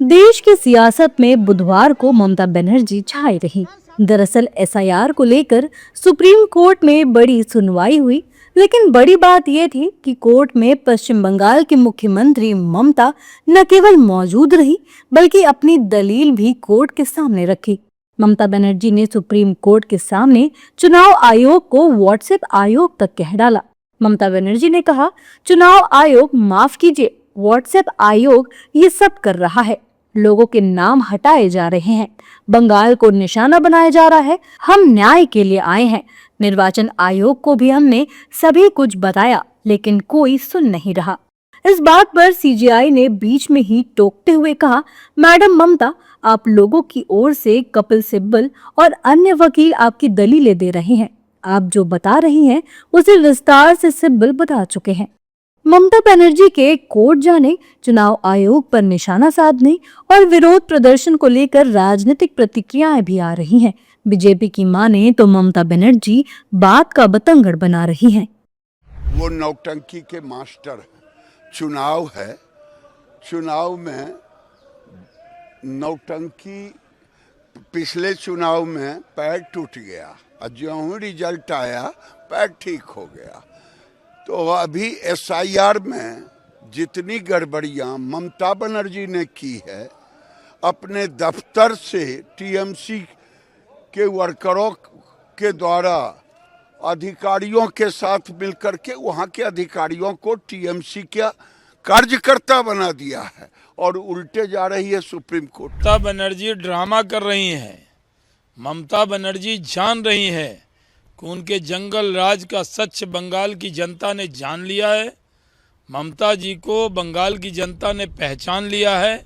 देश की सियासत में बुधवार को ममता बनर्जी छाई रही। दरअसल एसआईआर को लेकर सुप्रीम कोर्ट में बड़ी सुनवाई हुई, लेकिन बड़ी बात यह थी कि कोर्ट में पश्चिम बंगाल की मुख्यमंत्री ममता न केवल मौजूद रही, बल्कि अपनी दलील भी कोर्ट के सामने रखी। ममता बनर्जी ने सुप्रीम कोर्ट के सामने चुनाव आयोग को व्हाट्सएप आयोग तक कह डाला। ममता बनर्जी ने कहा, चुनाव आयोग माफ कीजिए, व्हाट्सएप आयोग ये सब कर रहा है, लोगों के नाम हटाए जा रहे हैं, बंगाल को निशाना बनाया जा रहा है। हम न्याय के लिए आए हैं। निर्वाचन आयोग को भी हमने सभी कुछ बताया, लेकिन कोई सुन नहीं रहा। इस बात पर सीजेआई ने बीच में ही टोकते हुए कहा, मैडम ममता, आप लोगों की ओर से कपिल सिब्बल और अन्य वकील आपकी दलीलें दे रहे हैं। आप जो बता रही हैं उसे विस्तार से सिब्बल बता चुके हैं। ममता बनर्जी के कोर्ट जाने, चुनाव आयोग पर निशाना साधने और विरोध प्रदर्शन को लेकर राजनीतिक प्रतिक्रियाएं भी आ रही हैं। बीजेपी की माने तो ममता बनर्जी बात का बतंगड़ बना रही हैं। वो नौटंकी के मास्टर हैं। चुनाव है, चुनाव में नौटंकी, पिछले चुनाव में पैर टूट गया और जो रिजल्ट आया पैर ठीक हो गया। तो अभी एसआईआर में जितनी गड़बड़ियां ममता बनर्जी ने की है, अपने दफ्तर से टीएमसी के वर्करों के द्वारा अधिकारियों के साथ मिलकर के वहां के अधिकारियों को टीएमसी का कार्यकर्ता बना दिया है और उल्टे जा रही है supreme court. Mamata Banerjee drama कर रही हैं। ममता बनर्जी जान रही है कि उनके जंगल राज का सच बंगाल की जनता ने जान लिया है। ममता जी को बंगाल की जनता ने पहचान लिया है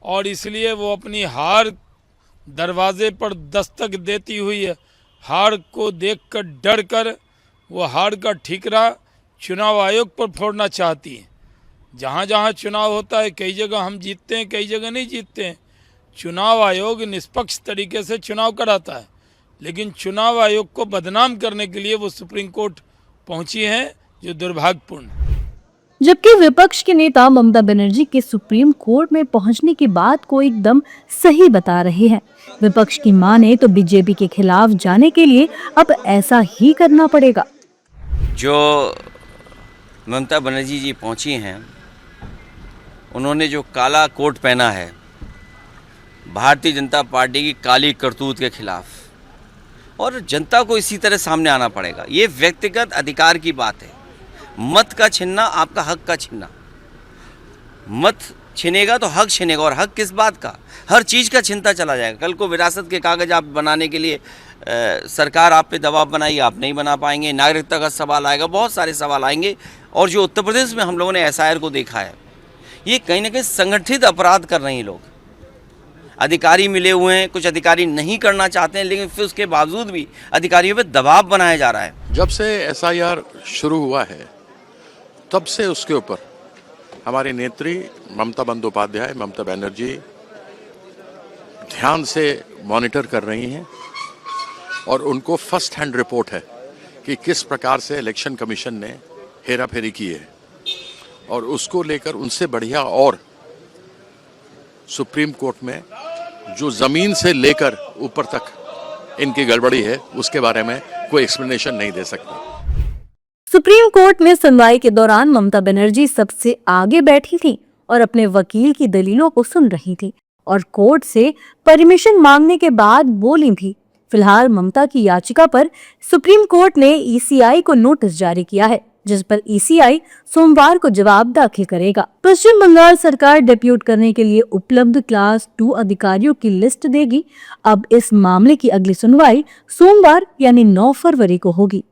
और इसलिए वो अपनी हार दरवाजे पर दस्तक देती हुई है। हार को देखकर डर कर वो हार का ठीकरा चुनाव आयोग पर फोड़ना चाहती है। जहाँ जहाँ चुनाव होता है, कई जगह हम जीतते हैं, कई जगह नहीं जीतते हैं। चुनाव आयोग निष्पक्ष तरीके से चुनाव कराता है, लेकिन चुनाव आयोग को बदनाम करने के लिए वो सुप्रीम कोर्ट पहुंची है, जो दुर्भाग्यपूर्ण। जबकि विपक्ष के नेता ममता बनर्जी के सुप्रीम कोर्ट में पहुंचने की बात को एकदम सही बता रहे हैं। विपक्ष की माने तो बीजेपी के खिलाफ जाने के लिए अब ऐसा ही करना पड़ेगा। जो ममता बनर्जी जी पहुंची हैं, उन्होंने जो काला कोट पहना है भारतीय जनता पार्टी की काली करतूत के खिलाफ, और जनता को इसी तरह सामने आना पड़ेगा। ये व्यक्तिगत अधिकार की बात है। मत का छीनना आपका हक का छीनना। मत छीनेगा तो हक छीनेगा, और हक किस बात का? हर चीज़ का छीनता चला जाएगा। कल को विरासत के कागज़ आप बनाने के लिए सरकार आप पे दबाव बनाएगी, आप नहीं बना पाएंगे। नागरिकता का सवाल आएगा, बहुत सारे सवाल आएंगे। और जो उत्तर प्रदेश में हम लोगों ने एसआईआर को देखा है, ये कहीं ना कहीं संगठित अपराध कर रहे हैं लोग। अधिकारी मिले हुए हैं, कुछ अधिकारी नहीं करना चाहते हैं, लेकिन फिर उसके बावजूद भी अधिकारियों पे दबाव बनाया जा रहा है। जब से एसआईआर शुरू हुआ है, तब से उसके ऊपर हमारी नेत्री ममता बंदोपाध्याय, ममता बनर्जी ध्यान से मॉनिटर कर रही हैं, और उनको फर्स्ट हैंड रिपोर्ट है कि किस प्रकार से इलेक्शन कमीशन ने हेराफेरी की है, और उसको लेकर उनसे बढ़िया और सुप्रीम कोर्ट में जो जमीन से लेकर ऊपर तक इनकी गड़बड़ी है, उसके बारे में कोई एक्सप्लेनेशन नहीं दे सकता। सुप्रीम कोर्ट में सुनवाई के दौरान ममता बनर्जी सबसे आगे बैठी थी और अपने वकील की दलीलों को सुन रही थी और कोर्ट से परमिशन मांगने के बाद बोली भी। फिलहाल ममता की याचिका पर सुप्रीम कोर्ट ने ईसीआई को नोटिस जारी किया है, जिस पर ईसीआई सोमवार को जवाब दाखिल करेगा। पश्चिम बंगाल सरकार डिप्यूट करने के लिए उपलब्ध क्लास 2 अधिकारियों की लिस्ट देगी। अब इस मामले की अगली सुनवाई सोमवार यानी 9 फरवरी को होगी।